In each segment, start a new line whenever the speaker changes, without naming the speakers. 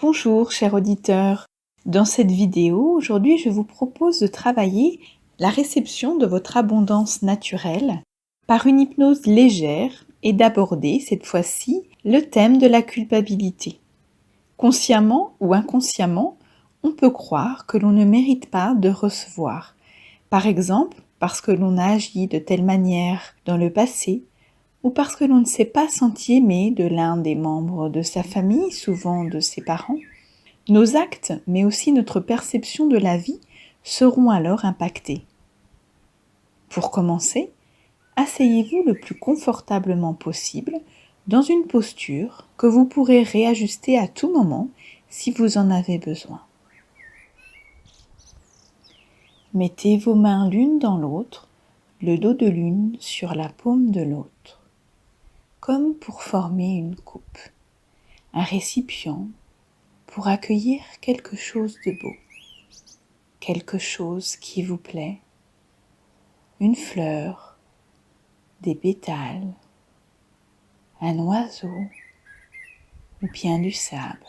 Bonjour chers auditeurs, dans cette vidéo, aujourd'hui je vous propose de travailler la réception de votre abondance naturelle par une hypnose légère et d'aborder cette fois-ci le thème de la culpabilité. Consciemment ou inconsciemment, on peut croire que l'on ne mérite pas de recevoir, par exemple parce que l'on a agi de telle manière dans le passé, ou parce que l'on ne s'est pas senti aimé de l'un des membres de sa famille, souvent de ses parents. Nos actes, mais aussi notre perception de la vie, seront alors impactés. Pour commencer, asseyez-vous le plus confortablement possible dans une posture que vous pourrez réajuster à tout moment si vous en avez besoin. Mettez vos mains l'une dans l'autre, le dos de l'une sur la paume de l'autre, comme pour former une coupe, un récipient pour accueillir quelque chose de beau, quelque chose qui vous plaît, une fleur, des pétales, un oiseau ou bien du sable.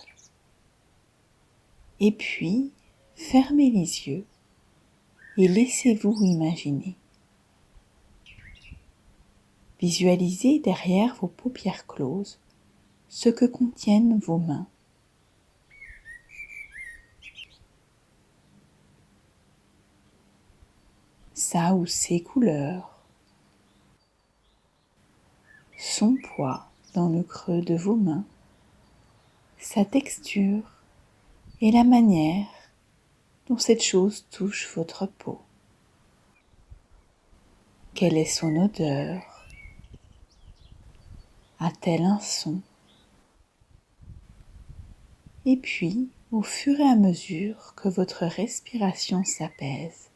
Et puis, fermez les yeux et laissez-vous imaginer. Visualisez derrière vos paupières closes ce que contiennent vos mains. Sa ou ses couleurs, son poids dans le creux de vos mains, sa texture et la manière dont cette chose touche votre peau. Quelle est son odeur? A-t-elle un son? Et puis, au fur et à mesure que votre respiration s'apaise,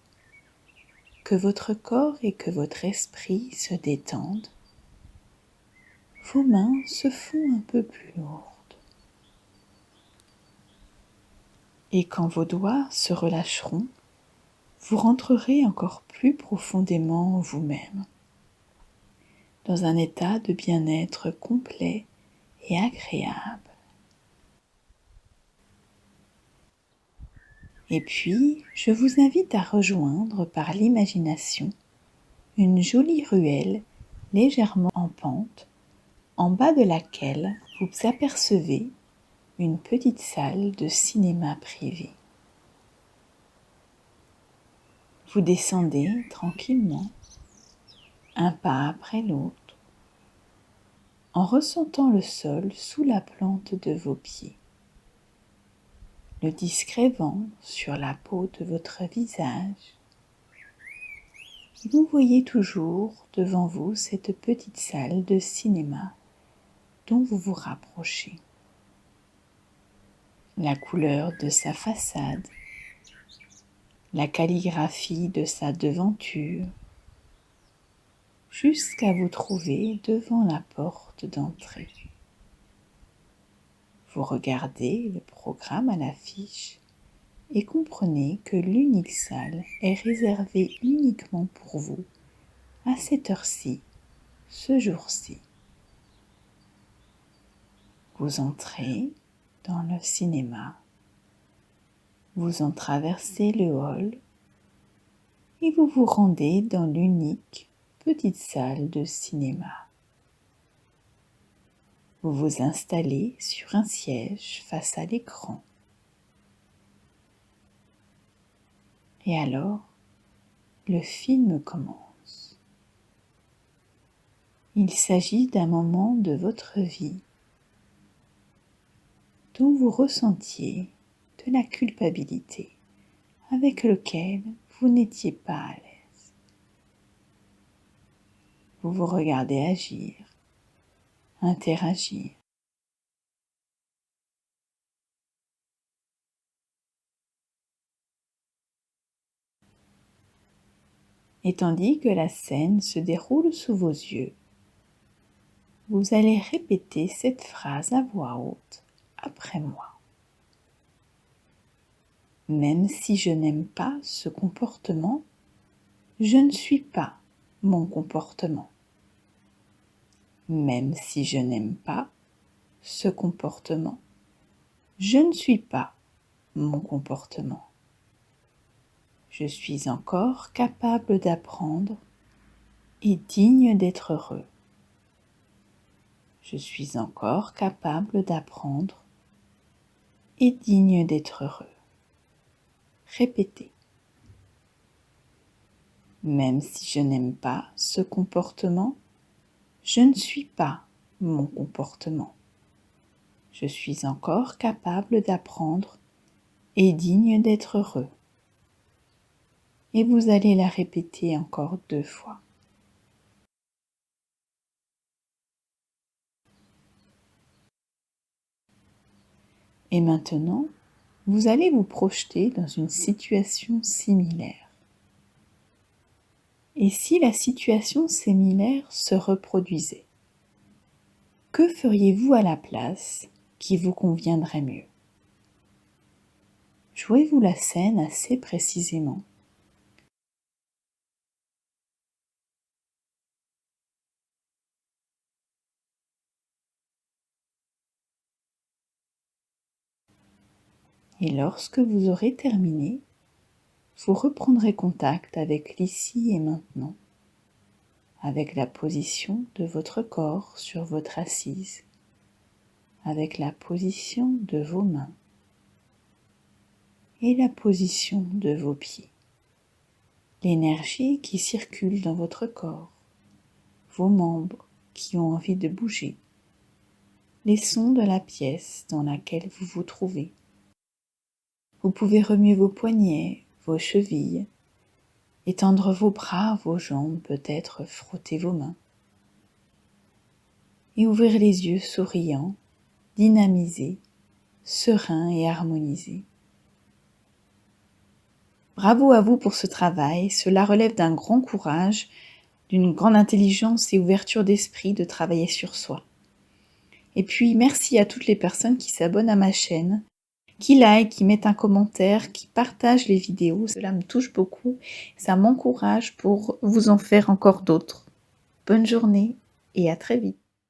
que votre corps et que votre esprit se détendent, vos mains se font un peu plus lourdes. Et quand vos doigts se relâcheront, vous rentrerez encore plus profondément en vous-même, dans un état de bien-être complet et agréable. Et puis, je vous invite à rejoindre par l'imagination une jolie ruelle légèrement en pente, en bas de laquelle vous apercevez une petite salle de cinéma privé. Vous descendez tranquillement, un pas après l'autre, en ressentant le sol sous la plante de vos pieds, le discret vent sur la peau de votre visage. Vous voyez toujours devant vous cette petite salle de cinéma dont vous vous rapprochez. La couleur de sa façade, la calligraphie de sa devanture, jusqu'à vous trouver devant la porte d'entrée. Vous regardez le programme à l'affiche et comprenez que l'unique salle est réservée uniquement pour vous, à cette heure-ci, ce jour-ci. Vous entrez dans le cinéma, vous en traversez le hall et vous vous rendez dans l'unique petite salle de cinéma. Vous vous installez sur un siège face à l'écran. Et alors, le film commence. Il s'agit d'un moment de votre vie dont vous ressentiez de la culpabilité avec lequel vous n'étiez pas à l'aise. Vous vous regardez agir, interagir. Et tandis que la scène se déroule sous vos yeux, vous allez répéter cette phrase à voix haute après moi. Même si je n'aime pas ce comportement, je ne suis pas mon comportement. Même si je n'aime pas ce comportement, Je ne suis pas mon comportement. Je suis encore capable d'apprendre et digne d'être heureux. Je suis encore capable d'apprendre et digne d'être heureux. Répétez. Même si je n'aime pas ce comportement, je ne suis pas mon comportement. Je suis encore capable d'apprendre et digne d'être heureux. Et vous allez la répéter encore 2 fois. Et maintenant, vous allez vous projeter dans une situation similaire. Et si la situation similaire se reproduisait, que feriez-vous à la place qui vous conviendrait mieux? Jouez-vous la scène assez précisément. Et lorsque vous aurez terminé, vous reprendrez contact avec l'ici et maintenant, avec la position de votre corps sur votre assise, avec la position de vos mains et la position de vos pieds. L'énergie qui circule dans votre corps, vos membres qui ont envie de bouger, les sons de la pièce dans laquelle vous vous trouvez. Vous pouvez remuer vos poignets, vos chevilles, étendre vos bras, vos jambes, peut-être frotter vos mains. Et ouvrir les yeux souriants, dynamisés, sereins et harmonisés. Bravo à vous pour ce travail, cela relève d'un grand courage, d'une grande intelligence et ouverture d'esprit de travailler sur soi. Et puis merci à toutes les personnes qui s'abonnent à ma chaîne, qui like, qui mettent un commentaire, qui partagent les vidéos. Cela me touche beaucoup, ça m'encourage pour vous en faire encore d'autres. Bonne journée et à très vite.